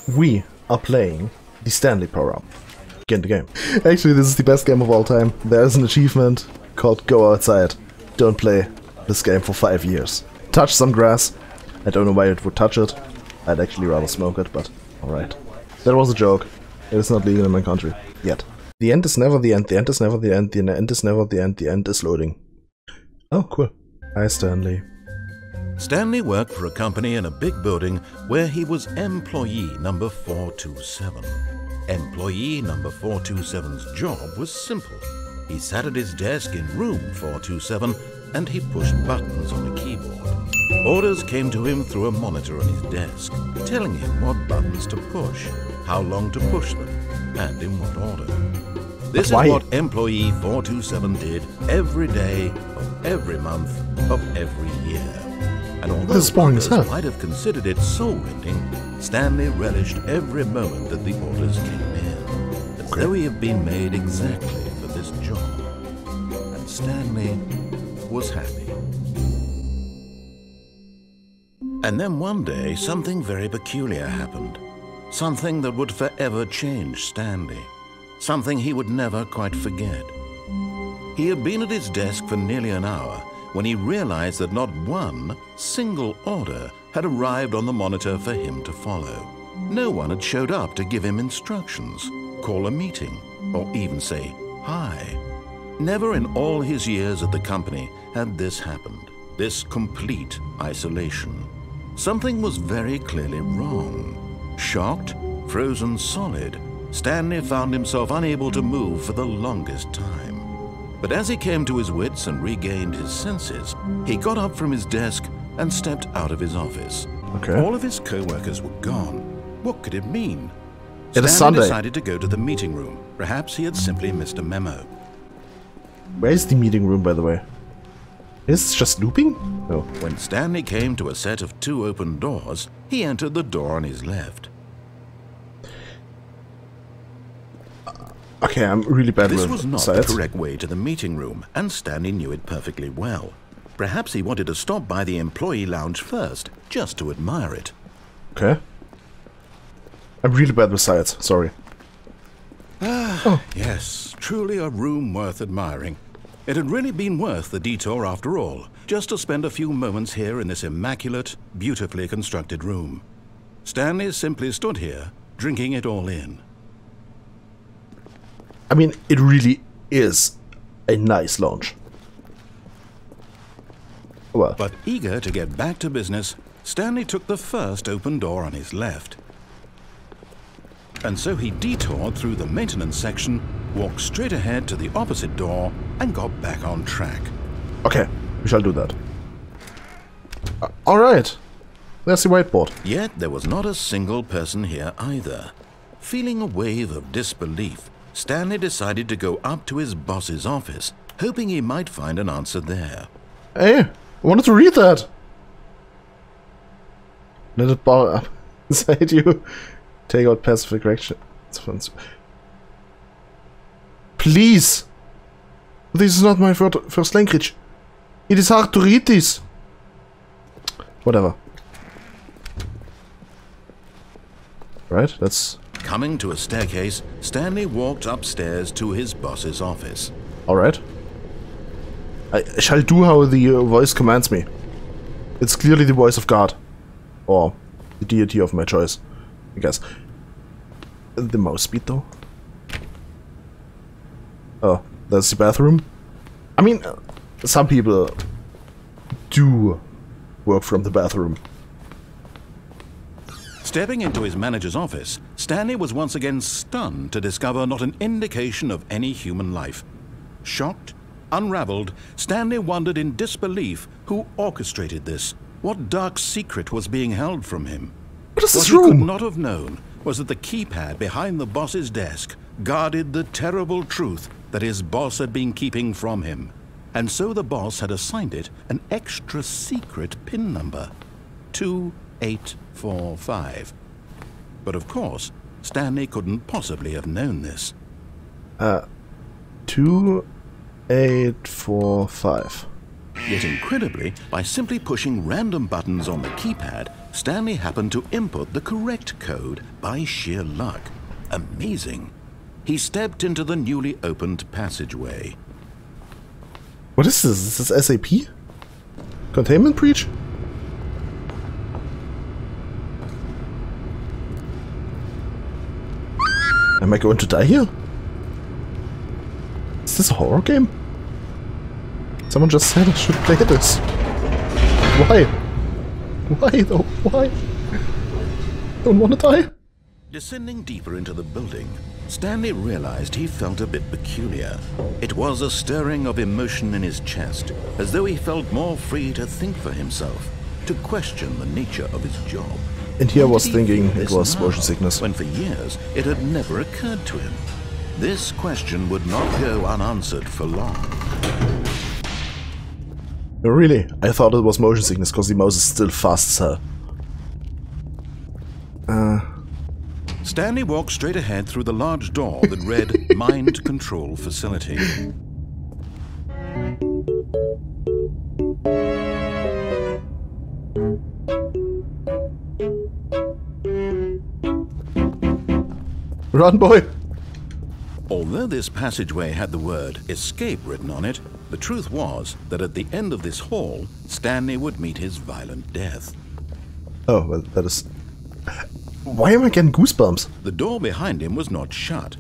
We are playing the Stanley Parable. Get in the game. Actually, this is the best game of all time. There is an achievement called Go Outside. Don't play this game for 5 years. Touch some grass. I don't know why it would touch it. I'd actually rather smoke it, but alright. That was a joke. It is not legal in my country. Yet. The end is never the end. The end is never the end. The end is never the end. The end is loading. Oh, cool. Hi, Stanley. Stanley worked for a company in a big building where he was employee number 427. Employee number 427's job was simple. He sat at his desk in room 427 and he pushed buttons on a keyboard. Orders came to him through a monitor on his desk, telling him what buttons to push, how long to push them, and in what order. This is what employee 427 did every day of every month of every year. And although others might have considered it soul-rending, Stanley relished every moment that the orders came in, as though he had been made exactly for this job. And Stanley was happy. And then one day, something very peculiar happened. Something that would forever change Stanley. Something he would never quite forget. He had been at his desk for nearly an hour when he realized that not one single order had arrived on the monitor for him to follow. No one had showed up to give him instructions, call a meeting, or even say hi. Never in all his years at the company had this happened, this complete isolation. Something was very clearly wrong. Shocked, frozen solid, Stanley found himself unable to move for the longest time. But as he came to his wits and regained his senses, he got up from his desk and stepped out of his office. All of his co-workers were gone. What could it mean? It is Sunday. Stanley decided to go to the meeting room. Perhaps he had simply missed a memo. Where is the meeting room, by the way? Is it just looping? No. When Stanley came to a set of 2 open doors, he entered the door on his left. Okay, I'm really bad with This was not the correct way to the meeting room, and Stanley knew it perfectly well. Perhaps he wanted to stop by the employee lounge first, just to admire it. Okay. I'm really bad with sights, sorry. Yes, truly a room worth admiring. It had really been worth the detour after all, just to spend a few moments here in this immaculate, beautifully constructed room. Stanley simply stood here, drinking it all in. I mean, it really is a nice lounge. Well. But eager to get back to business, Stanley took the first open door on his left. And so he detoured through the maintenance section, walked straight ahead to the opposite door, and got back on track. Okay, we shall do that. Alright, there's the whiteboard. Yet there was not a single person here either. Feeling a wave of disbelief, Stanley decided to go up to his boss's office, hoping he might find an answer there. Hey, I wanted to read that. Let it bar up inside you. Take out passive aggression. Please! This is not my first language. It is hard to read this. Whatever. Right, that's... Coming to a staircase, Stanley walked upstairs to his boss's office. Alright. I shall do how the voice commands me. It's clearly the voice of God. Or the deity of my choice, I guess. The mouse speed though? Oh, that's the bathroom? I mean, some people do work from the bathroom. Stepping into his manager's office, Stanley was once again stunned to discover not an indication of any human life. Shocked, unraveled, Stanley wondered in disbelief who orchestrated this. What dark secret was being held from him? What is this room? What he could room? not have known was that the keypad behind the boss's desk guarded the terrible truth that his boss had been keeping from him. And so the boss had assigned it an extra secret PIN number. 2845. But of course, Stanley couldn't possibly have known this. 2845. Yet incredibly, by simply pushing random buttons on the keypad, Stanley happened to input the correct code by sheer luck. Amazing. He stepped into the newly opened passageway. What is this? Is this SAP? Containment breach? Am I going to die here? Is this a horror game? Someone just said I should play this. Why? Why though? Why? Don't want to die? Descending deeper into the building, Stanley realized he felt a bit peculiar. It was a stirring of emotion in his chest, as though he felt more free to think for himself, to question the nature of his job. And here I was thinking it was motion sickness. When for years it had never occurred to him. This question would not go unanswered for long. Really? I thought it was motion sickness because the mouse is still fast as hell. Stanley walked straight ahead through the large door that read Mind Control Facility. Run, boy! Although this passageway had the word escape written on it, the truth was that at the end of this hall, Stanley would meet his violent death. Oh, well, that is... Why am I getting goosebumps? The door behind him was not shut.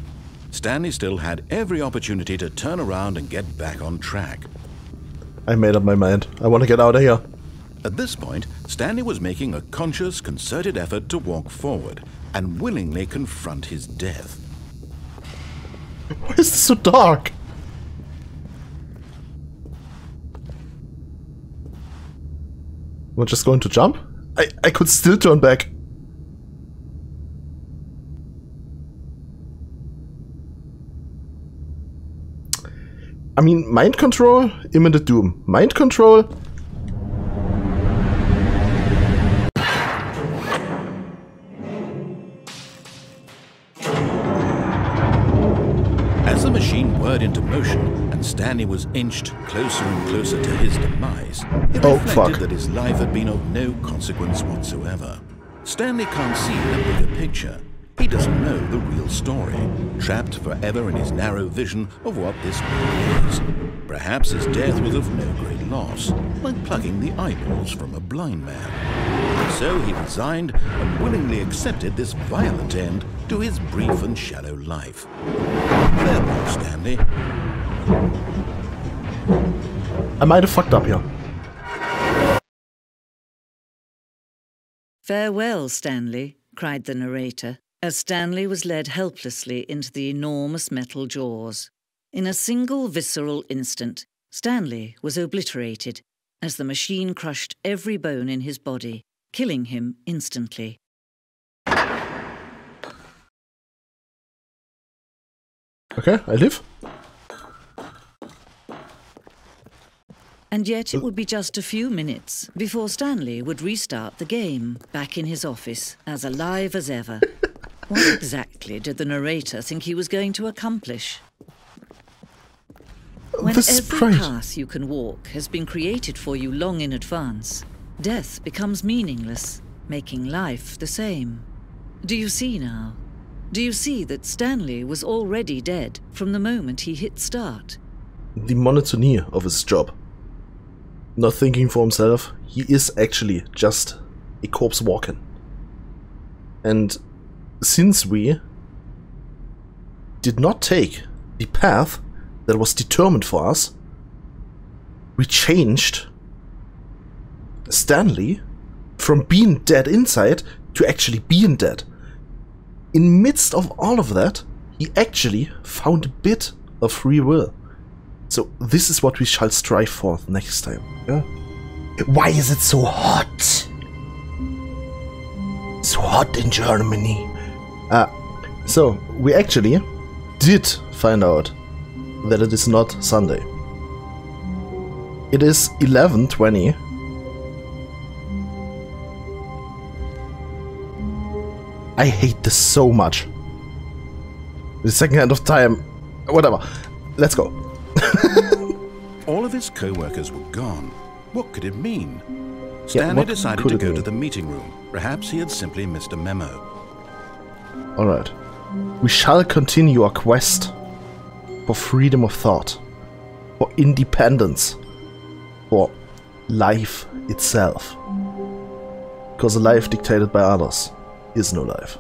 Stanley still had every opportunity to turn around and get back on track. I made up my mind. I want to get out of here. At this point, Stanley was making a conscious, concerted effort to walk forward and willingly confront his death. Why is this so dark? We're just going to jump? I could still turn back. I mean, mind control, imminent doom. Mind control. As the machine whirred into motion and Stanley was inched closer and closer to his demise, he reflected that his life had been of no consequence whatsoever. Stanley can't see the bigger picture. He doesn't know the real story, trapped forever in his narrow vision of what this world is. Perhaps his death was of no great loss, like plucking the eyeballs from a blind man. So he resigned and willingly accepted this violent end to his brief and shallow life. Farewell, Stanley. I might have fucked up here. Farewell, Stanley, cried the narrator, as Stanley was led helplessly into the enormous metal jaws. In a single visceral instant, Stanley was obliterated as the machine crushed every bone in his body, killing him instantly. Okay, I live. And yet it would be just a few minutes before Stanley would restart the game, back in his office, as alive as ever. What exactly did the narrator think he was going to accomplish? When every path you can walk has been created for you long in advance, death becomes meaningless, making life the same. Do you see now? Do you see that Stanley was already dead from the moment he hit start? The monotony of his job. Not thinking for himself, he is actually just a corpse walking. And since we did not take the path that was determined for us, we changed Stanley from being dead inside to actually being dead. In midst of all of that, he actually found a bit of free will. So this is what we shall strive for next time. Yeah? Why is it so hot? So hot in Germany. So we actually did find out that it is not Sunday. It is 11:20. I hate this so much. The second hand of time. Whatever. Let's go. All of his co-workers were gone. What could it mean? Stanley decided to go to the meeting room. Perhaps he had simply missed a memo. Alright. We shall continue our quest for freedom of thought, for independence, for life itself. Because a life dictated by others is no life.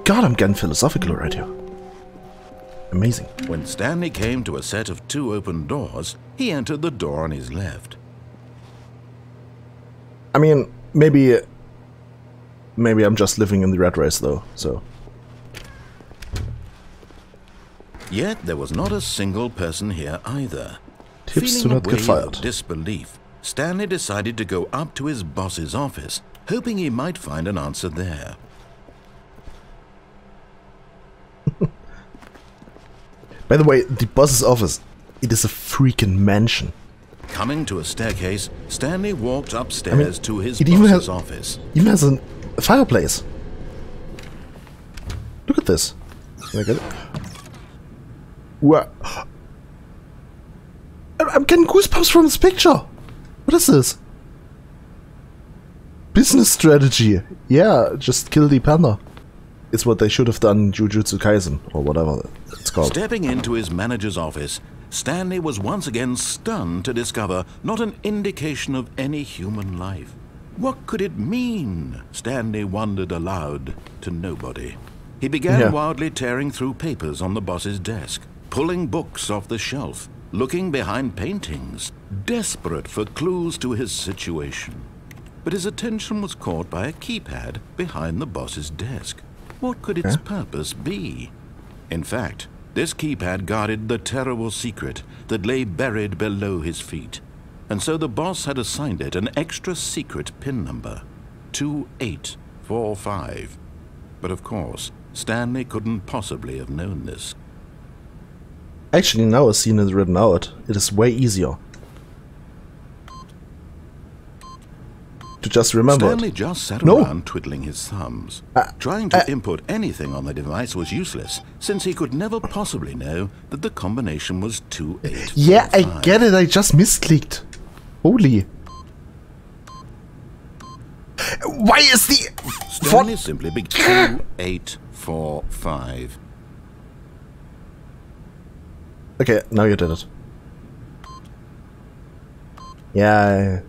God, I'm getting philosophical right here. Amazing. When Stanley came to a set of 2 open doors, he entered the door on his left. I mean, maybe I'm just living in the rat race though, so. Yet there was not a single person here either. Tips do not get Feeling a wave fired. of disbelief, Stanley decided to go up to his boss's office, hoping he might find an answer there. By the way, the boss's office, it is a freaking mansion. Coming to a staircase, Stanley walked upstairs to his it even boss's office. Even has a fireplace. Look at this. Can I get it? Wow. I'm getting goosebumps from this picture. What is this? Business strategy. Yeah, just kill the panda. It's what they should have done in Jujutsu Kaisen, or whatever it's called. Stepping into his manager's office, Stanley was once again stunned to discover not an indication of any human life. What could it mean? Stanley wondered aloud to nobody. He began wildly tearing through papers on the boss's desk, pulling books off the shelf, looking behind paintings, desperate for clues to his situation. But his attention was caught by a keypad behind the boss's desk. What could its purpose be? In fact, this keypad guarded the terrible secret that lay buried below his feet. And so the boss had assigned it an extra secret PIN number, 2845. But of course, Stanley couldn't possibly have known this. Actually, now I've seen it written out, it is way easier to just remember Stanley it. just sat around twiddling his thumbs. Trying to input anything on the device was useless, since he could never possibly know that the combination was 2845. Yeah, I get it, I just misclicked. Holy. Why is the... Stanley simply began 2845. Okay, now you did it. Yeah,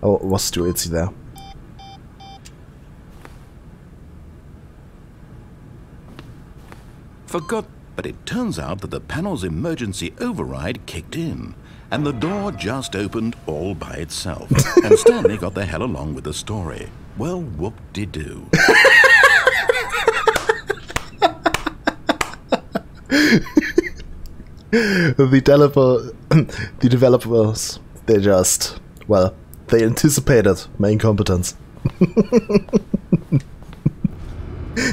oh, it was too itsy there. Forgot, but it turns out that the panel's emergency override kicked in, and the door just opened all by itself. And Stanley got the hell along with the story. Well, whoop-de-doo. The developers, they just, well, they anticipated my incompetence.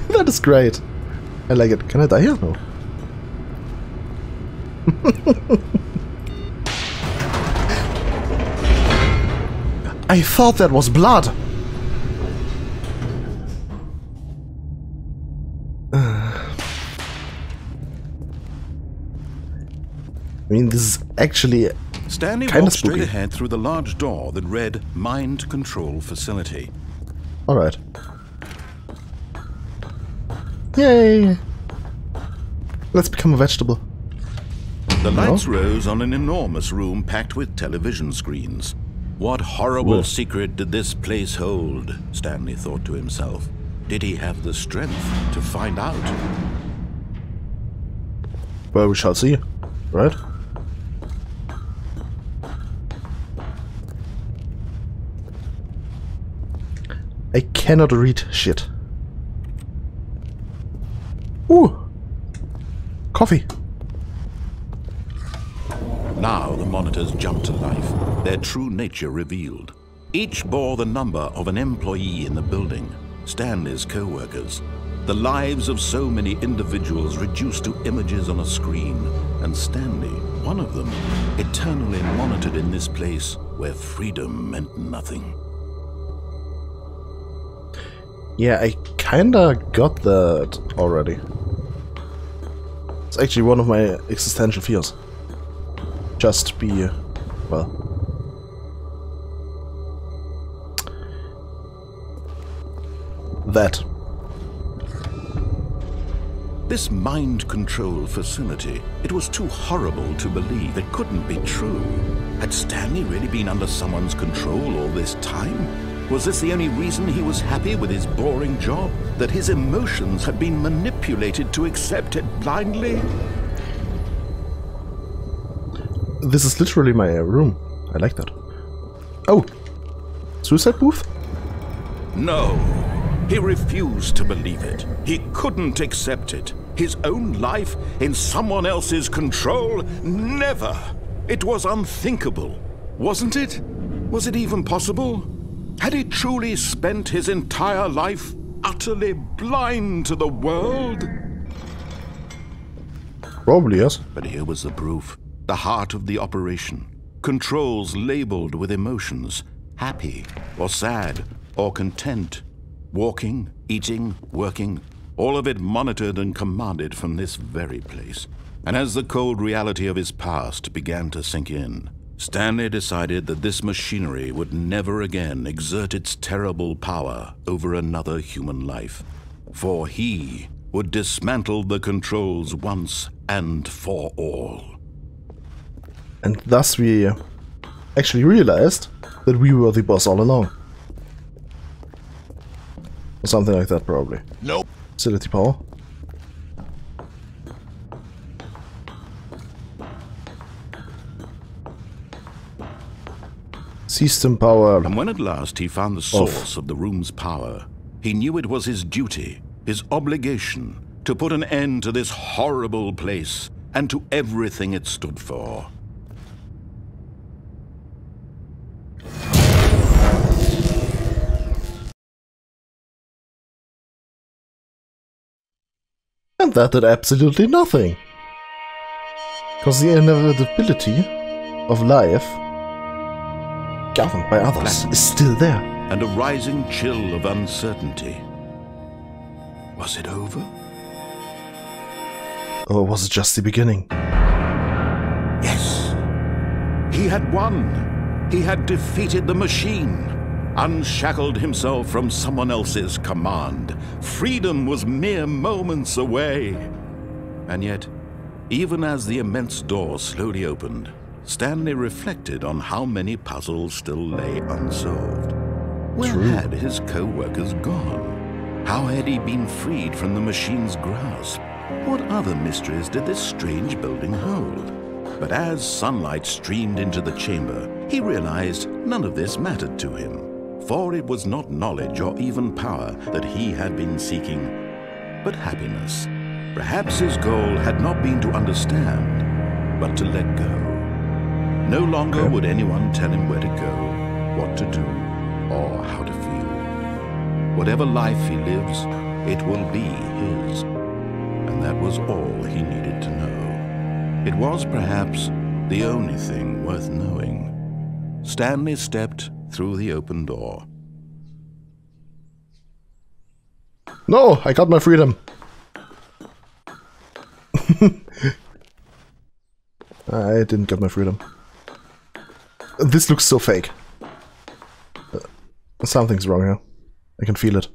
That is great. I like it. Can I die here? No. I thought that was blood. I mean, this is actually Stanley kind of walked straight spooky. ahead through the large door that read Mind Control Facility. Alright. Yay! Let's become a vegetable. The lights rose on an enormous room packed with television screens. What horrible secret did this place hold? Stanley thought to himself. Did he have the strength to find out? Well, we shall see, right? I cannot read shit. Ooh! Coffee! Now the monitors jumped to life, their true nature revealed. Each bore the number of an employee in the building, Stanley's co-workers. The lives of so many individuals reduced to images on a screen, and Stanley, one of them, eternally monitored in this place where freedom meant nothing. Yeah, I kinda got that already. It's actually one of my existential fears. Just be, well, that. This mind control facility, it was too horrible to believe. It couldn't be true. Had Stanley really been under someone's control all this time? Was this the only reason he was happy with his boring job? That his emotions had been manipulated to accept it blindly? This is literally my room. I like that. Oh! Suicide booth? No. He refused to believe it. He couldn't accept it. His own life in someone else's control? Never! It was unthinkable. Wasn't it? Was it even possible? Had he truly spent his entire life utterly blind to the world? Probably, yes. But here was the proof. The heart of the operation. Controls labeled with emotions. Happy, or sad, or content. Walking, eating, working. All of it monitored and commanded from this very place. And as the cold reality of his past began to sink in, Stanley decided that this machinery would never again exert its terrible power over another human life. For he would dismantle the controls once and for all. And thus we actually realized that we were the boss all along. Or something like that, probably. Nope. Facility power. System power. And when at last he found the source of the room's power, he knew it was his duty, his obligation, to put an end to this horrible place and to everything it stood for. And that did absolutely nothing. Because the inevitability of life governed by others is still there. And a rising chill of uncertainty. Was it over? Or was it just the beginning? Yes. He had won. He had defeated the machine. Unshackled himself from someone else's command. Freedom was mere moments away. And yet, even as the immense door slowly opened, Stanley reflected on how many puzzles still lay unsolved. Where had his co-workers gone? How had he been freed from the machine's grasp? What other mysteries did this strange building hold? But as sunlight streamed into the chamber, he realized none of this mattered to him. For it was not knowledge or even power that he had been seeking, but happiness. Perhaps his goal had not been to understand, but to let go. No longer would anyone tell him where to go, what to do, or how to feel. Whatever life he lives, it will be his. And that was all he needed to know. It was perhaps the only thing worth knowing. Stanley stepped through the open door. No, I got my freedom. I didn't get my freedom. This looks so fake. Something's wrong here. I can feel it.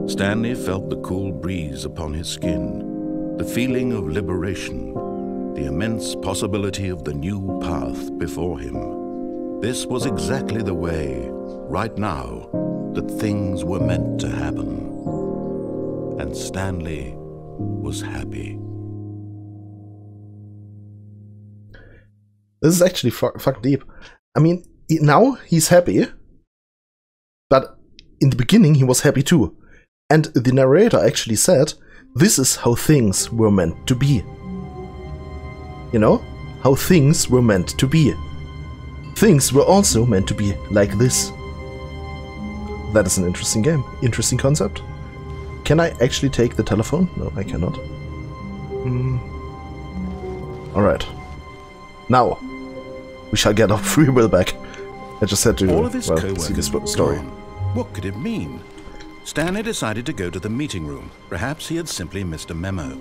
Stanley felt the cool breeze upon his skin, the feeling of liberation, the immense possibility of the new path before him. This was exactly the way, right now, that things were meant to happen. And Stanley was happy. This is actually fucking deep. I mean, now he's happy, but in the beginning he was happy too. And the narrator actually said, this is how things were meant to be. You know? How things were meant to be. Things were also meant to be like this. That is an interesting game. Interesting concept. Can I actually take the telephone? No, I cannot. Alright. Now, we shall get our free will back. I just had to all of his see this story. Gone. What could it mean? Stanley decided to go to the meeting room. Perhaps he had simply missed a memo.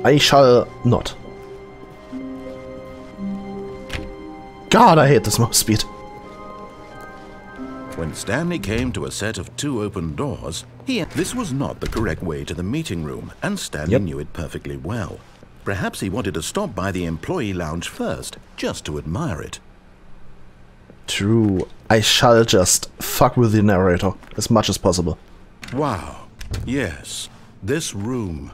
I shall not. God, I hate this mouse speed. When Stanley came to a set of 2 open doors, this was not the correct way to the meeting room, and Stanley knew it perfectly well. Perhaps he wanted to stop by the employee lounge first, just to admire it. True. I shall just fuck with the narrator as much as possible. Wow. Yes. This room.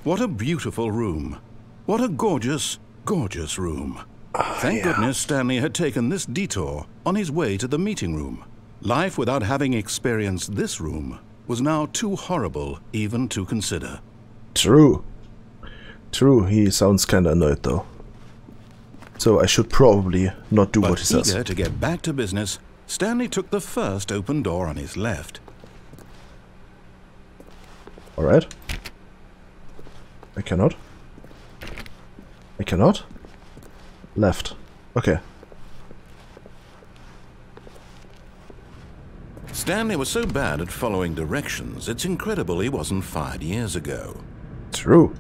What a beautiful room. What a gorgeous, gorgeous room. Thank goodness Stanley had taken this detour on his way to the meeting room. Life without having experienced this room was now too horrible even to consider. True. True, he sounds kinda annoyed though. So I should probably not do what he says. Eager to get back to business, Stanley took the first open door on his left. Alright. I cannot. I cannot. Left. Okay. Stanley was so bad at following directions, it's incredible he wasn't fired years ago. True.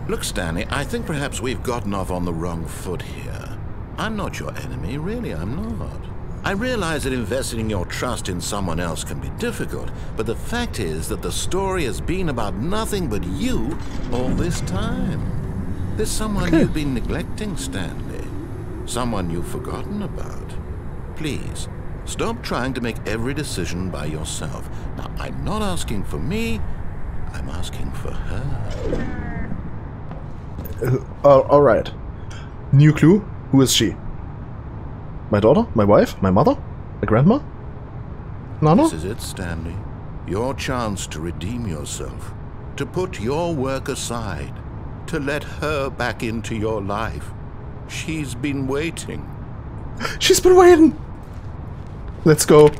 Look, Stanley, I think perhaps we've gotten off on the wrong foot here. I'm not your enemy, really, I'm not. I realize that investing your trust in someone else can be difficult, but the fact is that the story has been about nothing but you all this time. There's someone you've been neglecting, Stanley. Someone you've forgotten about. Please, stop trying to make every decision by yourself. Now, I'm not asking for me, I'm asking for her. Alright. New clue. Who is she? My daughter? My wife? My mother? My grandma? Nana? This is it, Stanley. Your chance to redeem yourself. To put your work aside. To let her back into your life. She's been waiting. She's been waiting! Let's go.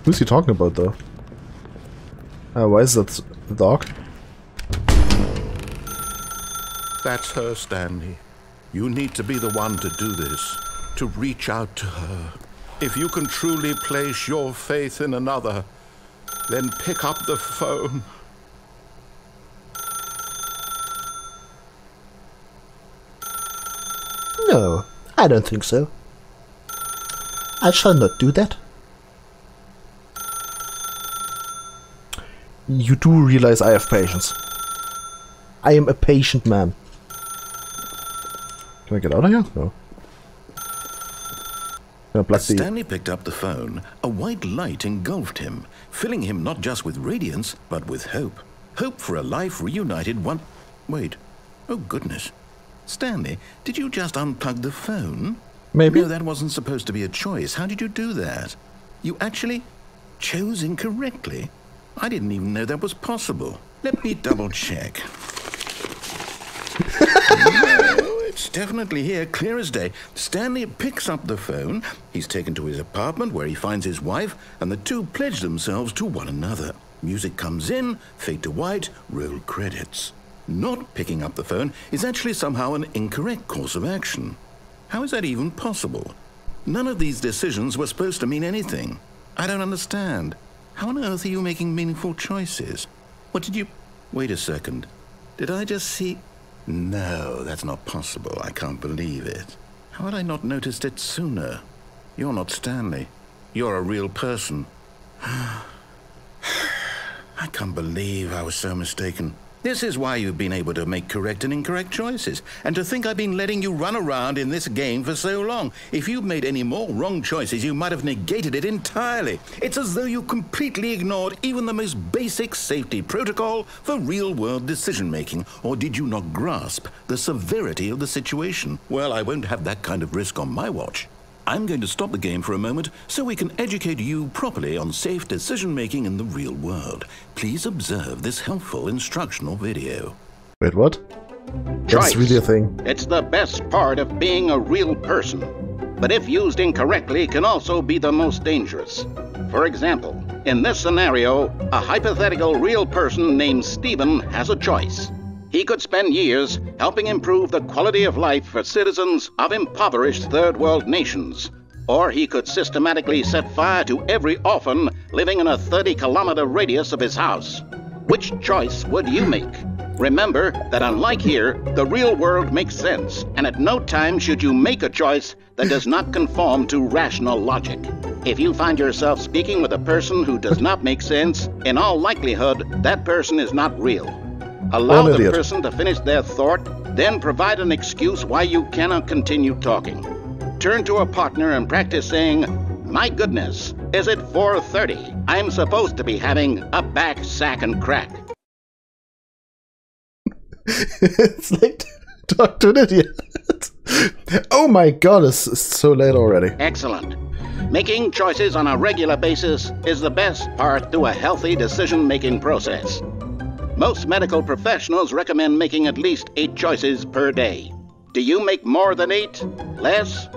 Who's he talking about, though? Why is that the dog? That's her, Stanley. You need to be the one to do this. To reach out to her. If you can truly place your faith in another, then pick up the phone. No, I don't think so. I shall not do that. You do realize I have patience. I am a patient man. Can I get out of here? No. As Stanley picked up the phone, a white light engulfed him, filling him not just with radiance, but with hope. Hope for a life reunited one... Wait. Oh, goodness. Stanley, did you just unplug the phone? Maybe. No, that wasn't supposed to be a choice. How did you do that? You actually chose incorrectly? I didn't even know that was possible. Let me double check. No, it's definitely here, clear as day. Stanley picks up the phone. He's taken to his apartment where he finds his wife, and the two pledge themselves to one another. Music comes in, fade to white, roll credits. Not picking up the phone is actually somehow an incorrect course of action. How is that even possible? None of these decisions were supposed to mean anything. I don't understand. How on earth are you making meaningful choices? What did you... Wait a second. Did I just see... No, that's not possible. I can't believe it. How had I not noticed it sooner? You're not Stanley. You're a real person. I can't believe I was so mistaken. This is why you've been able to make correct and incorrect choices. And to think I've been letting you run around in this game for so long. If you'd made any more wrong choices, you might have negated it entirely. It's as though you completely ignored even the most basic safety protocol for real-world decision-making. Or did you not grasp the severity of the situation? Well, I won't have that kind of risk on my watch. I'm going to stop the game for a moment so we can educate you properly on safe decision-making in the real world. Please observe this helpful instructional video. Wait, what? That's really a thing. It's the best part of being a real person. But if used incorrectly, can also be the most dangerous. For example, in this scenario, a hypothetical real person named Stephen has a choice. He could spend years helping improve the quality of life for citizens of impoverished third world nations. Or he could systematically set fire to every orphan living in a 30-kilometer radius of his house. Which choice would you make? Remember that unlike here, the real world makes sense, and at no time should you make a choice that does not conform to rational logic. If you find yourself speaking with a person who does not make sense, in all likelihood, that person is not real. Allow the person to finish their thought, then provide an excuse why you cannot continue talking. Turn to a partner and practice saying, "My goodness, is it 4:30? I'm supposed to be having a back, sack, and crack." It's like talk to an idiot. Oh my god, it's so late already. Excellent. Making choices on a regular basis is the best part to a healthy decision-making process. Most medical professionals recommend making at least 8 choices per day. Do you make more than 8? Less?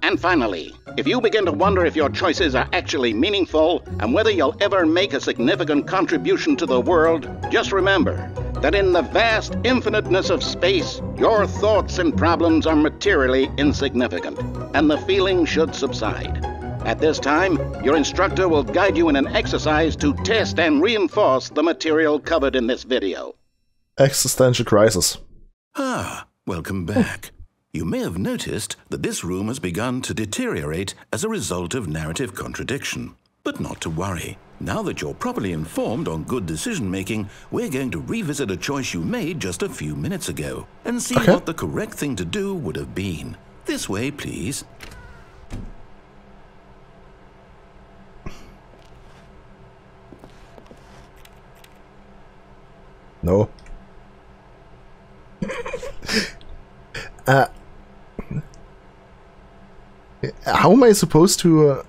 And finally, if you begin to wonder if your choices are actually meaningful and whether you'll ever make a significant contribution to the world, just remember that in the vast infiniteness of space, your thoughts and problems are materially insignificant, and the feeling should subside. At this time, your instructor will guide you in an exercise to test and reinforce the material covered in this video. Existential crisis. Ah, welcome back. You may have noticed that this room has begun to deteriorate as a result of narrative contradiction. But not to worry. Now that you're properly informed on good decision-making, we're going to revisit a choice you made just a few minutes ago and see what the correct thing to do would have been. This way, please. No. How am I supposed to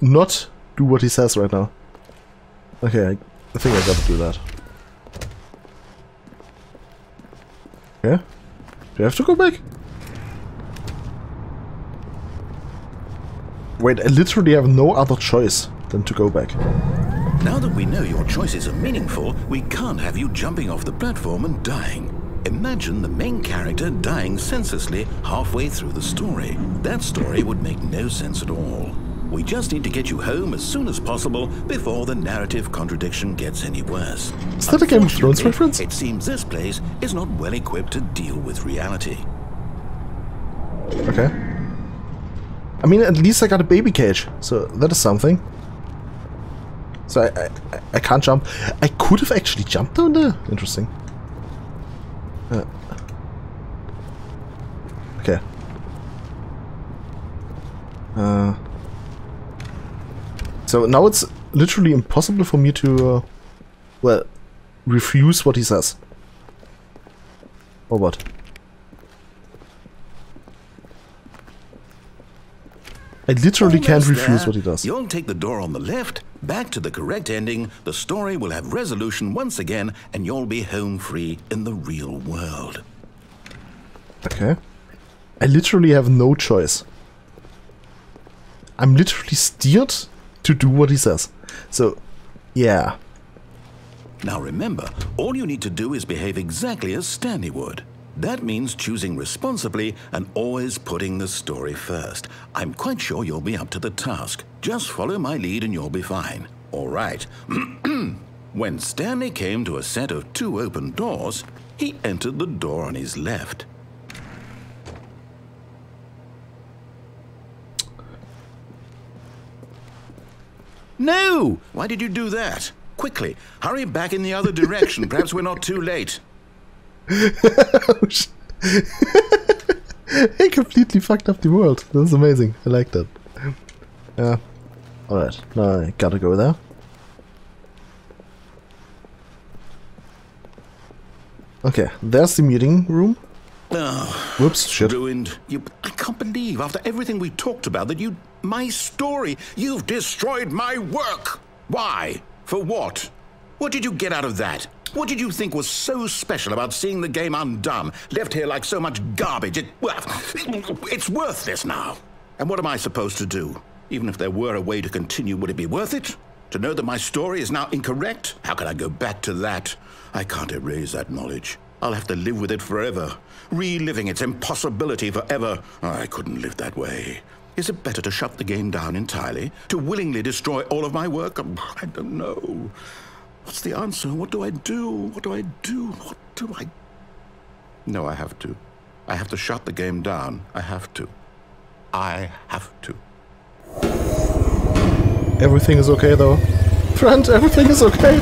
not do what he says right now? Okay, I think I gotta do that. Okay. Do I have to go back? Wait, I literally have no other choice than to go back. Now that we know your choices are meaningful, we can't have you jumping off the platform and dying. Imagine the main character dying senselessly halfway through the story. That story would make no sense at all. We just need to get you home as soon as possible before the narrative contradiction gets any worse. Is that a Game of Thrones reference? It seems this place is not well equipped to deal with reality. Okay. I mean, at least I got a baby cage, so that is something. So I can't jump. I could have actually jumped down there. Interesting. Okay. So now it's literally impossible for me to, well, refuse what he says. Or what? I literally can't refuse what he does. You'll take the door on the left, back to the correct ending, the story will have resolution once again, and you'll be home free in the real world. Okay. I literally have no choice. I'm literally steered to do what he says. So, yeah. Now remember, all you need to do is behave exactly as Stanley would. That means choosing responsibly and always putting the story first. I'm quite sure you'll be up to the task. Just follow my lead and you'll be fine. All right. When Stanley came to a set of 2 open doors, he entered the door on his left. No! Why did you do that? Quickly, hurry back in the other direction. Perhaps we're not too late. Oh, he completely fucked up the world. That's amazing. I like that. Yeah. Alright, now I gotta go there. Okay, there's the meeting room. Oh, whoops, shit. Ruined. I can't believe, after everything we talked about, that my story, you've destroyed my work. Why? For what? What did you get out of that? What did you think was so special about seeing the game undone, left here like so much garbage? It's worthless now. And what am I supposed to do? Even if there were a way to continue, would it be worth it? To know that my story is now incorrect? How can I go back to that? I can't erase that knowledge. I'll have to live with it forever, reliving its impossibility forever. I couldn't live that way. Is it better to shut the game down entirely? To willingly destroy all of my work? I don't know. What's the answer? What do I do? What do I do? What do I... No, I have to. I have to shut the game down. I have to. I have to. Everything is okay, though. Friend, everything is okay.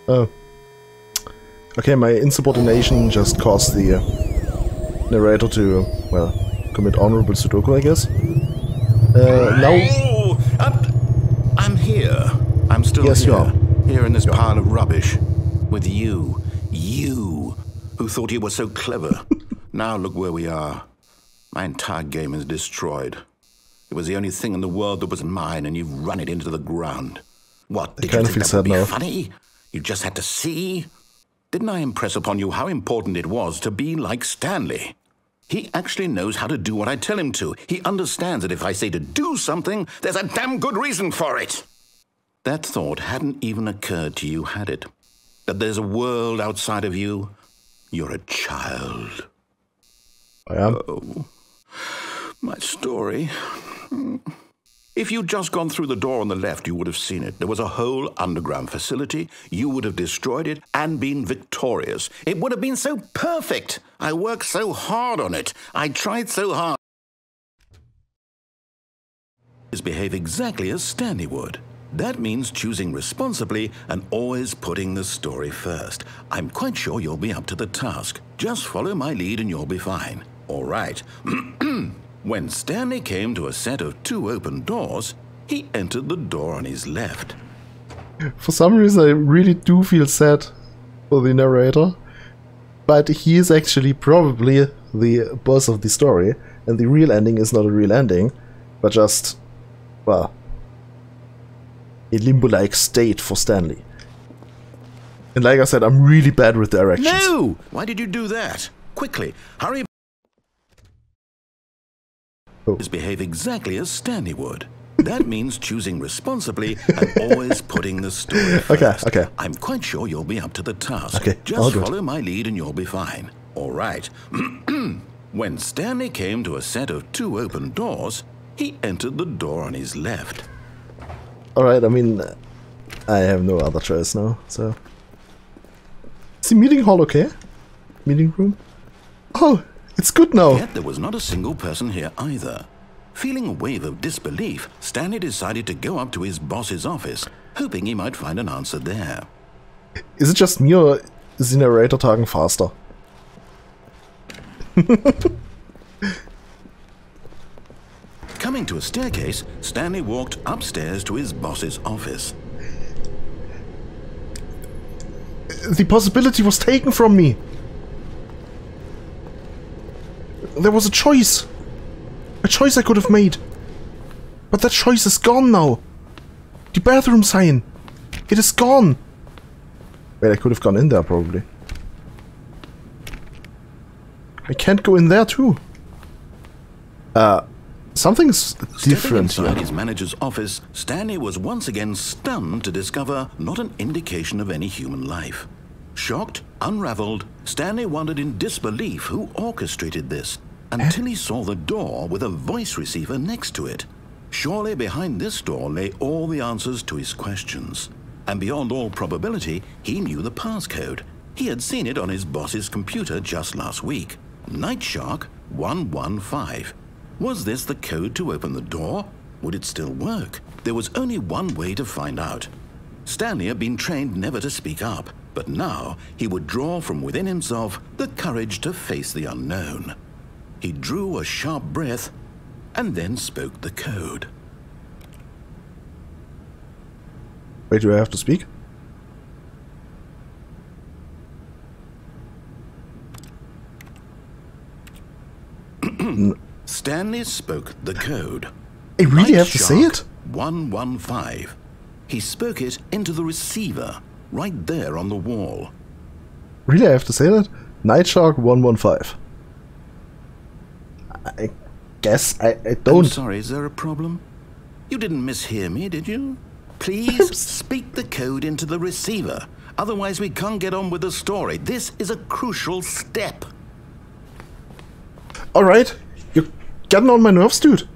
Oh. Okay, my insubordination just caused the narrator to, well, commit honorable Sudoku, I guess. Now... Oh, I'm here. I'm still yes, here. You are. Here in this pile of rubbish. With you. You, who thought you were so clever. Now look where we are. My entire game is destroyed. It was the only thing in the world that was mine, and you've run it into the ground. What, did you think that would be funny? You just had to see? Didn't I impress upon you how important it was to be like Stanley? He actually knows how to do what I tell him to. He understands that if I say to do something, there's a damn good reason for it. That thought hadn't even occurred to you, had it? That there's a world outside of you? You're a child. I am. Oh, my story. If you'd just gone through the door on the left, you would have seen it. There was a whole underground facility. You would have destroyed it and been victorious. It would have been so perfect. I worked so hard on it. I tried so hard. Behave exactly as Stanley would. That means choosing responsibly and always putting the story first. I'm quite sure you'll be up to the task. Just follow my lead and you'll be fine. All right. When Stanley came to a set of 2 open doors, he entered the door on his left. For some reason, I really do feel sad for the narrator. But he is actually probably the boss of the story. And the real ending is not a real ending, but just, well, a limbo-like state for Stanley. And like I said, I'm really bad with directions. No! Why did you do that? Quickly, hurry. Oh. Behave exactly as Stanley would. That means choosing responsibly and always putting the story first. Okay. I'm quite sure you'll be up to the task. Okay, just follow my lead and you'll be fine. All right. When Stanley came to a set of 2 open doors, he entered the door on his left. Alright, I mean, I have no other choice now, so... Is the meeting hall okay? Meeting room? Oh, it's good now! Yet there was not a single person here either. Feeling a wave of disbelief, Stanley decided to go up to his boss's office, hoping he might find an answer there. Is it just me, or is the narrator talking faster? Coming to a staircase, Stanley walked upstairs to his boss's office. The possibility was taken from me! There was a choice! A choice I could have made! But that choice is gone now! The bathroom sign! It is gone! Wait, I could have gone in there, probably. I can't go in there, too! Something's different here. Inside his manager's office, Stanley was once again stunned to discover not an indication of any human life. Shocked, unraveled, Stanley wondered in disbelief who orchestrated this, until he saw the door with a voice receiver next to it. Surely behind this door lay all the answers to his questions. And beyond all probability, he knew the passcode. He had seen it on his boss's computer just last week. Nightshark 115. Was this the code to open the door? Would it still work? There was only one way to find out. Stanley had been trained never to speak up, but now he would draw from within himself the courage to face the unknown. He drew a sharp breath and then spoke the code. Wait, do I have to speak? Stanley spoke the code. I really have to say it? 115. He spoke it into the receiver, right there on the wall. Really, I have to say that? Nightshark 115. I guess I don't... I'm sorry, is there a problem? You didn't mishear me, did you? Please speak the code into the receiver. Otherwise we can't get on with the story. This is a crucial step. Alright, you're getting on my nerves, dude.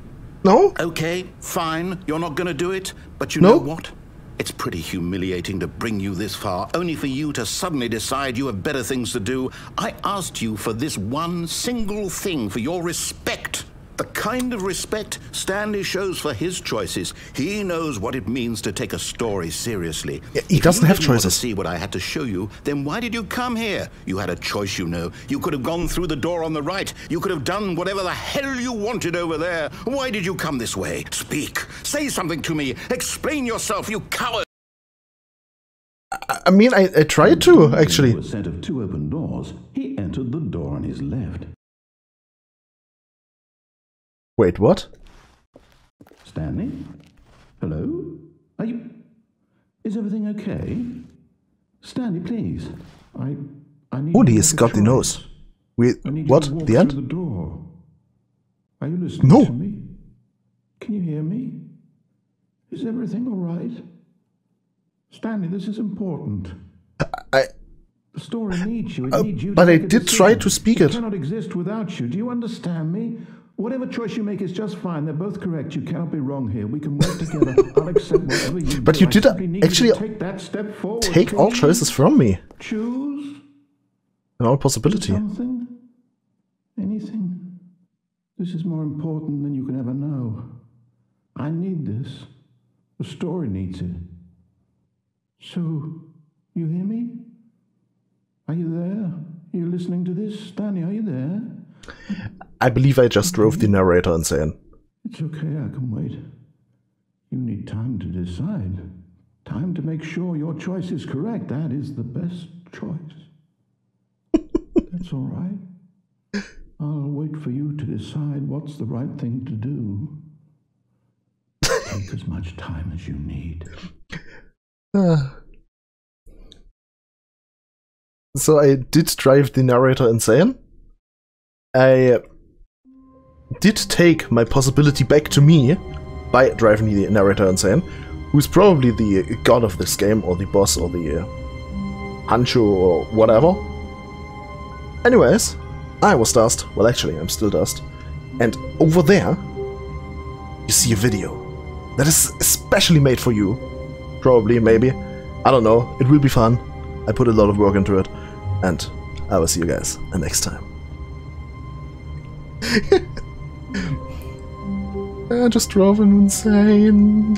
No? Okay, fine. You're not gonna do it, but you No? know what? It's pretty humiliating to bring you this far, only for you to suddenly decide you have better things to do. I asked you for this one single thing, for your respect. The kind of respect Stanley shows for his choices. He knows what it means to take a story seriously. Yeah, he doesn't have choices. If you didn't want to see what I had to show you, then why did you come here? You had a choice, you know. You could have gone through the door on the right. You could have done whatever the hell you wanted over there. Why did you come this way? Speak. Say something to me. Explain yourself, you coward. I mean, I tried to, actually. Through a set of 2 open doors, he entered the door on his left. Wait, what? Stanley? Hello? Are you... Is everything okay? Stanley, please. I need... Oh, he's got the nose. Wait, what? The end? The door. Are you listening No. to me? Can you hear me? Is everything all right? Stanley, this is important. The story needs you. It needs you. But I did try to speak it. It cannot exist without you. Do you understand me? Whatever choice you make is just fine. They're both correct. You cannot be wrong here. We can work together. I'll accept whatever you do. But you did actually take that step forward. Take all choices from me. Choose. And all possibility. Something. Anything. This is more important than you can ever know. I need this. The story needs it. So, you hear me? Are you there? Are you listening to this? Stanley, are you there? I believe I just drove the narrator insane. It's okay, I can wait. You need time to decide. Time to make sure your choice is correct. That is the best choice. That's all right. I'll wait for you to decide what's the right thing to do. Take as much time as you need. So I did drive the narrator insane. I did take my possibility back to me by driving the narrator insane, who's probably the god of this game, or the boss, or the Hancho, or whatever. Anyways, I was Dust. Well, actually, I'm still Dust. And over there, you see a video that is especially made for you. Probably, maybe. I don't know. It will be fun. I put a lot of work into it. And I will see you guys next time. I just drove him insane.